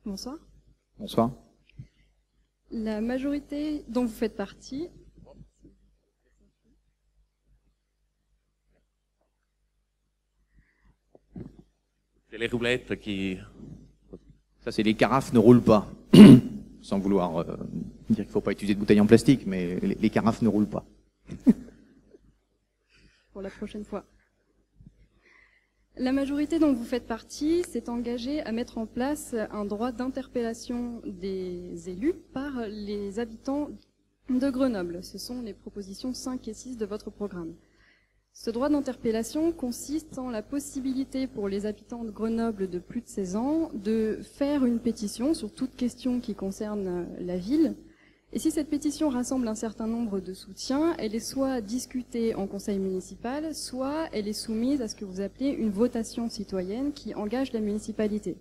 Bonsoir. Bonsoir. La majorité dont vous faites partie... C'est les roulettes qui... Ça, c'est les carafes ne roulent pas. Sans vouloir dire qu'il ne faut pas utiliser de bouteilles en plastique, mais les carafes ne roulent pas. Pour la prochaine fois. La majorité dont vous faites partie s'est engagée à mettre en place un droit d'interpellation des élus par les habitants de Grenoble. Ce sont les propositions 5 et 6 de votre programme. Ce droit d'interpellation consiste en la possibilité pour les habitants de Grenoble de plus de 16 ans de faire une pétition sur toute question qui concerne la ville. Et si cette pétition rassemble un certain nombre de soutiens, elle est soit discutée en conseil municipal, soit elle est soumise à ce que vous appelez une votation citoyenne qui engage la municipalité.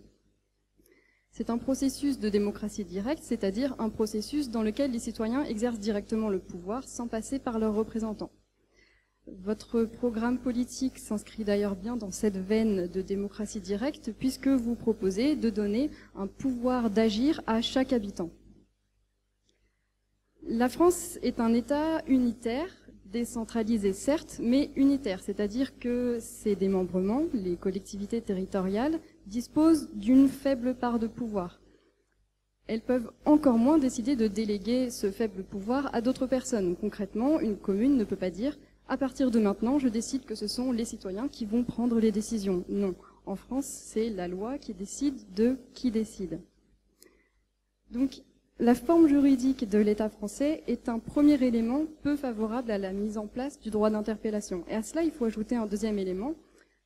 C'est un processus de démocratie directe, c'est-à-dire un processus dans lequel les citoyens exercent directement le pouvoir sans passer par leurs représentants. Votre programme politique s'inscrit d'ailleurs bien dans cette veine de démocratie directe puisque vous proposez de donner un pouvoir d'agir à chaque habitant. La France est un État unitaire, décentralisé certes, mais unitaire, c'est-à-dire que ses démembrements, les collectivités territoriales, disposent d'une faible part de pouvoir. Elles peuvent encore moins décider de déléguer ce faible pouvoir à d'autres personnes. Concrètement, une commune ne peut pas dire « à partir de maintenant, je décide que ce sont les citoyens qui vont prendre les décisions ». Non, en France, c'est la loi qui décide de qui décide. Donc, la forme juridique de l'État français est un premier élément peu favorable à la mise en place du droit d'interpellation. Et à cela, il faut ajouter un deuxième élément.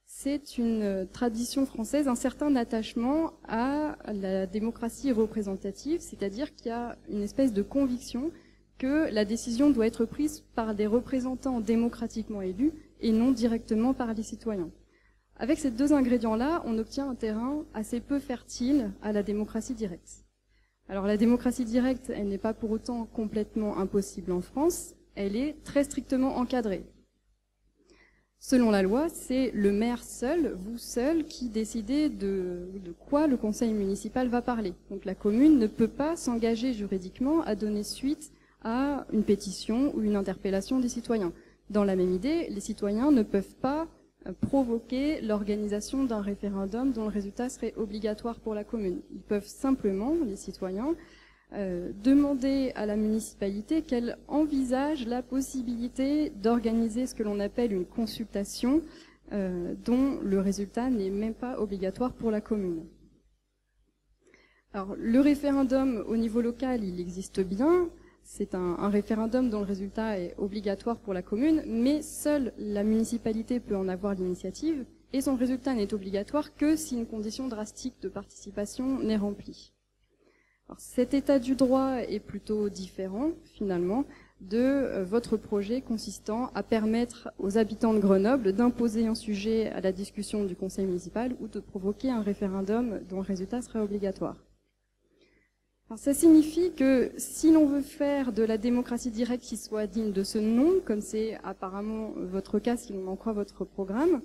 C'est une tradition française, un certain attachement à la démocratie représentative, c'est-à-dire qu'il y a une espèce de conviction que la décision doit être prise par des représentants démocratiquement élus et non directement par les citoyens. Avec ces deux ingrédients-là, on obtient un terrain assez peu fertile à la démocratie directe. Alors la démocratie directe, elle n'est pas pour autant complètement impossible en France, elle est très strictement encadrée. Selon la loi, c'est le maire seul, vous seul, qui décidez de quoi le conseil municipal va parler. Donc la commune ne peut pas s'engager juridiquement à donner suite à une pétition ou une interpellation des citoyens. Dans la même idée, les citoyens ne peuvent pas provoquer l'organisation d'un référendum dont le résultat serait obligatoire pour la commune. Ils peuvent simplement, les citoyens, demander à la municipalité qu'elle envisage la possibilité d'organiser ce que l'on appelle une consultation dont le résultat n'est même pas obligatoire pour la commune. Alors, le référendum au niveau local, il existe bien. C'est un référendum dont le résultat est obligatoire pour la commune, mais seule la municipalité peut en avoir l'initiative, et son résultat n'est obligatoire que si une condition drastique de participation n'est remplie. Alors, cet état du droit est plutôt différent, finalement, de votre projet consistant à permettre aux habitants de Grenoble d'imposer un sujet à la discussion du conseil municipal ou de provoquer un référendum dont le résultat serait obligatoire. Alors, ça signifie que si l'on veut faire de la démocratie directe qui soit digne de ce nom, comme c'est apparemment votre cas si l'on en croit votre programme,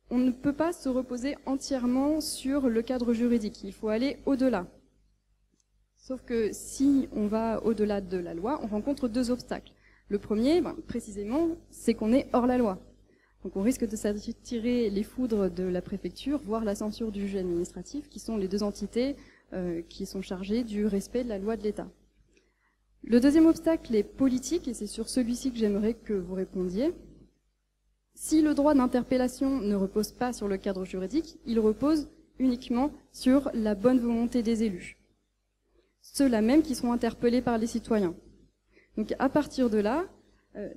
on ne peut pas se reposer entièrement sur le cadre juridique. Il faut aller au-delà. Sauf que si on va au-delà de la loi, on rencontre deux obstacles. Le premier, précisément, c'est qu'on est hors la loi. Donc on risque de s'attirer les foudres de la préfecture, voire la censure du juge administratif, qui sont les deux entités qui sont chargées du respect de la loi de l'État. Le deuxième obstacle est politique, et c'est sur celui-ci que j'aimerais que vous répondiez. Si le droit d'interpellation ne repose pas sur le cadre juridique, il repose uniquement sur la bonne volonté des élus. Ceux-là même qui seront interpellés par les citoyens. Donc à partir de là,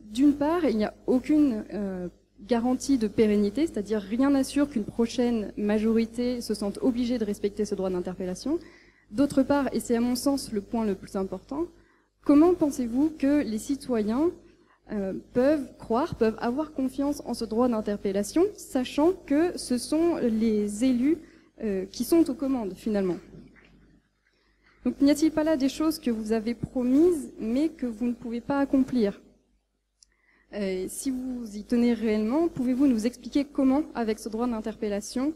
d'une part, il n'y a aucune garantie de pérennité, c'est-à-dire rien n'assure qu'une prochaine majorité se sente obligée de respecter ce droit d'interpellation. D'autre part, et c'est à mon sens le point le plus important, comment pensez-vous que les citoyens peuvent avoir confiance en ce droit d'interpellation, sachant que ce sont les élus qui sont aux commandes finalement? Donc n'y a-t-il pas là des choses que vous avez promises mais que vous ne pouvez pas accomplir? Si vous y tenez réellement, pouvez-vous nous expliquer comment, avec ce droit d'interpellation,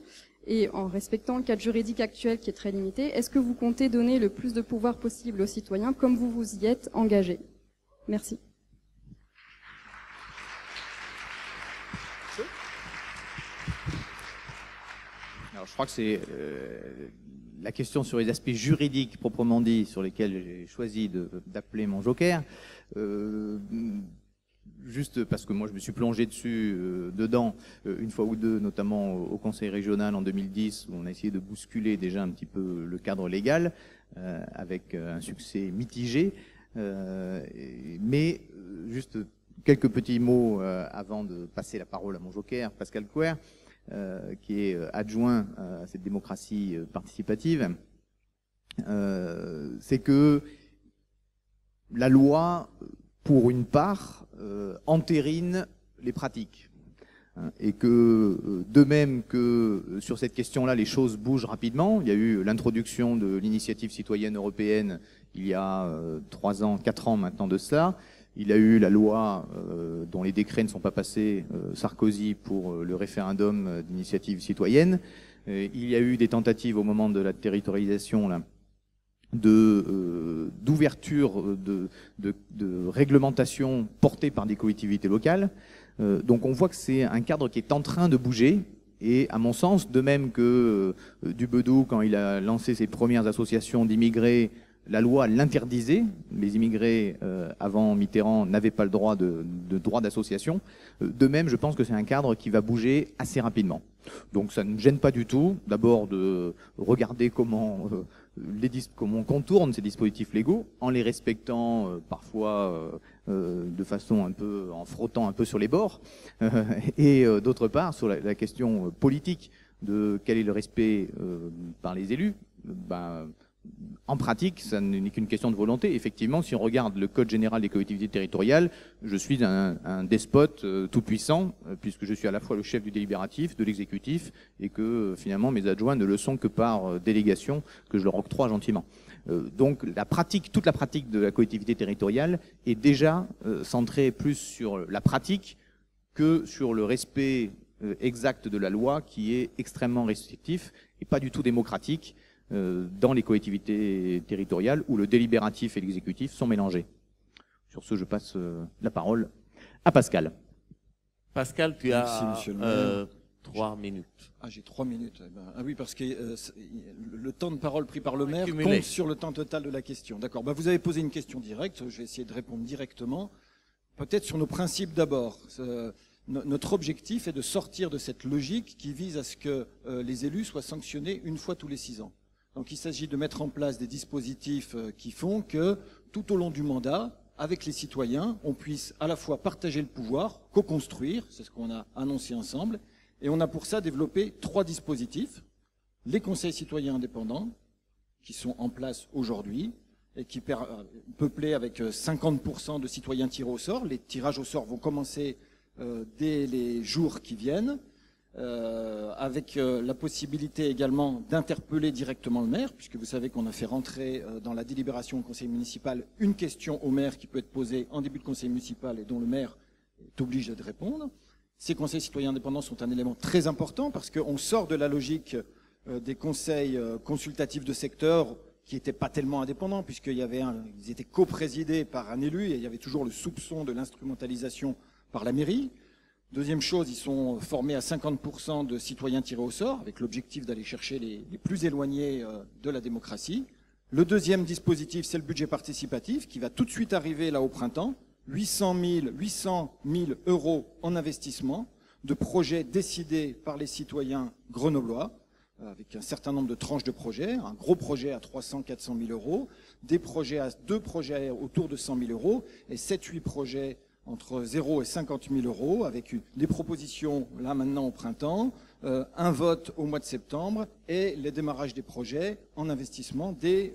Et en respectant le cadre juridique actuel qui est très limité, est-ce que vous comptez donner le plus de pouvoir possible aux citoyens comme vous vous y êtes engagé? Merci. Alors, je crois que c'est la question sur les aspects juridiques proprement dit, sur lesquels j'ai choisi d'appeler mon joker. Juste parce que moi je me suis plongé dedans une fois ou deux, notamment au Conseil régional en 2010, où on a essayé de bousculer déjà un petit peu le cadre légal, avec un succès mitigé. Mais juste quelques petits mots avant de passer la parole à mon joker, Pascal Couer, qui est adjoint à cette démocratie participative. C'est que la loi, pour une part, entérine les pratiques. Et que, de même que sur cette question-là, les choses bougent rapidement. Il y a eu l'introduction de l'initiative citoyenne européenne il y a 3 ans, 4 ans maintenant de cela. Il y a eu la loi dont les décrets ne sont pas passés, Sarkozy, pour le référendum d'initiative citoyenne. Il y a eu des tentatives au moment de la territorialisation là, d'ouverture de réglementation portée par des collectivités locales. Donc on voit que c'est un cadre qui est en train de bouger. Et à mon sens, de même que Dubedou, quand il a lancé ses premières associations d'immigrés, la loi l'interdisait. Les immigrés, avant Mitterrand, n'avaient pas le droit de droit d'association. De même, je pense que c'est un cadre qui va bouger assez rapidement. Donc ça ne me gêne pas du tout, d'abord de regarder comment on contourne ces dispositifs légaux, en les respectant parfois de façon un peu, en frottant un peu sur les bords, et d'autre part, sur la question politique de quel est le respect par les élus, en pratique, ça n'est qu'une question de volonté. Effectivement, si on regarde le Code général des collectivités territoriales, je suis un despote tout-puissant, puisque je suis à la fois le chef du délibératif, de l'exécutif, et que finalement mes adjoints ne le sont que par délégation que je leur octroie gentiment. Donc toute la pratique de la collectivité territoriale est déjà centrée plus sur la pratique que sur le respect exact de la loi, qui est extrêmement restrictif et pas du tout démocratique dans les collectivités territoriales où le délibératif et l'exécutif sont mélangés. Sur ce, je passe la parole à Pascal. Pascal, tu as 3 minutes. Ah, j'ai 3 minutes. Ah oui, parce que le temps de parole pris par le maire compte sur le temps total de la question. D'accord. Vous avez posé une question directe. Je vais essayer de répondre directement. Peut-être sur nos principes d'abord. Notre objectif est de sortir de cette logique qui vise à ce que les élus soient sanctionnés une fois tous les 6 ans. Donc il s'agit de mettre en place des dispositifs qui font que tout au long du mandat, avec les citoyens, on puisse à la fois partager le pouvoir, co-construire, c'est ce qu'on a annoncé ensemble, et on a pour ça développé 3 dispositifs. Les conseils citoyens indépendants, qui sont en place aujourd'hui, et qui peuplés avec 50% de citoyens tirés au sort. Les tirages au sort vont commencer dès les jours qui viennent, avec la possibilité également d'interpeller directement le maire, puisque vous savez qu'on a fait rentrer dans la délibération au conseil municipal une question au maire qui peut être posée en début de conseil municipal et dont le maire est obligé de répondre. Ces conseils citoyens indépendants sont un élément très important parce qu'on sort de la logique des conseils consultatifs de secteur qui n'étaient pas tellement indépendants, puisqu'ils étaient coprésidés par un élu et il y avait toujours le soupçon de l'instrumentalisation par la mairie. Deuxième chose, ils sont formés à 50% de citoyens tirés au sort, avec l'objectif d'aller chercher les plus éloignés de la démocratie. Le deuxième dispositif, c'est le budget participatif, qui va tout de suite arriver là au printemps. 800 000 euros en investissement de projets décidés par les citoyens grenoblois, avec un certain nombre de tranches de projets, un gros projet à 300-400 000 euros, deux projets autour de 100 000 euros, et 7-8 projets entre 0 et 50 000 euros, avec des propositions là maintenant au printemps, un vote au mois de septembre et les démarrages des projets en investissement dès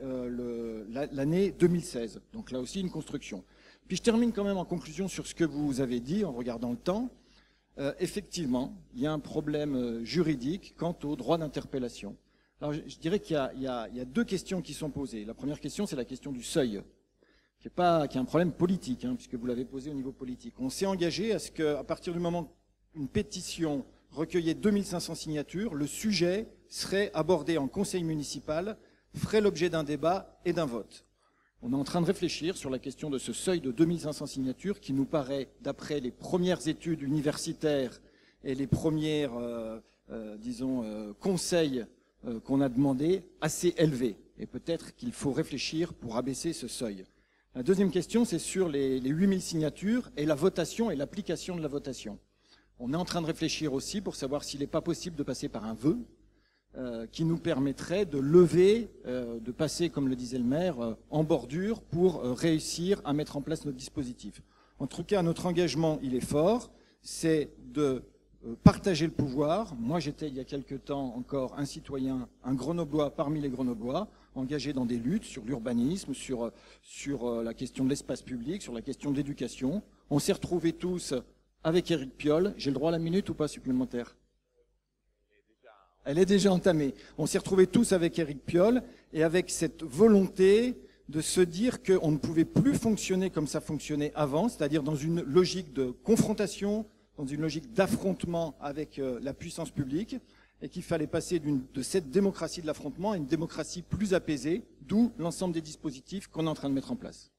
l'année 2016. Donc là aussi une construction. Puis je termine quand même en conclusion sur ce que vous avez dit en regardant le temps. Effectivement, il y a un problème juridique quant au droit d'interpellation. Alors je dirais qu'il y a 2 questions qui sont posées. La première question, c'est la question du seuil, qui est un problème politique, puisque vous l'avez posé au niveau politique. On s'est engagé à ce qu'à partir du moment où une pétition recueillait 2500 signatures, le sujet serait abordé en conseil municipal, ferait l'objet d'un débat et d'un vote. On est en train de réfléchir sur la question de ce seuil de 2500 signatures qui nous paraît, d'après les premières études universitaires et les premières, conseils qu'on a demandé, assez élevé. Et peut-être qu'il faut réfléchir pour abaisser ce seuil. La deuxième question, c'est sur les 8000 signatures et la votation et l'application de la votation. On est en train de réfléchir aussi pour savoir s'il n'est pas possible de passer par un vœu qui nous permettrait de lever, de passer, comme le disait le maire, en bordure pour réussir à mettre en place notre dispositif. En tout cas, notre engagement, il est fort, c'est de partager le pouvoir. Moi, j'étais il y a quelque temps encore un citoyen, un Grenoblois parmi les Grenoblois, engagé dans des luttes sur l'urbanisme, sur la question de l'espace public, sur la question de l'éducation. On s'est retrouvés tous avec Éric Piolle. J'ai le droit à la minute ou pas supplémentaire ? Elle est déjà entamée. On s'est retrouvés tous avec Éric Piolle et avec cette volonté de se dire qu'on ne pouvait plus fonctionner comme ça fonctionnait avant, c'est-à-dire dans une logique de confrontation, dans une logique d'affrontement avec la puissance publique, et qu'il fallait passer de cette démocratie de l'affrontement à une démocratie plus apaisée, d'où l'ensemble des dispositifs qu'on est en train de mettre en place.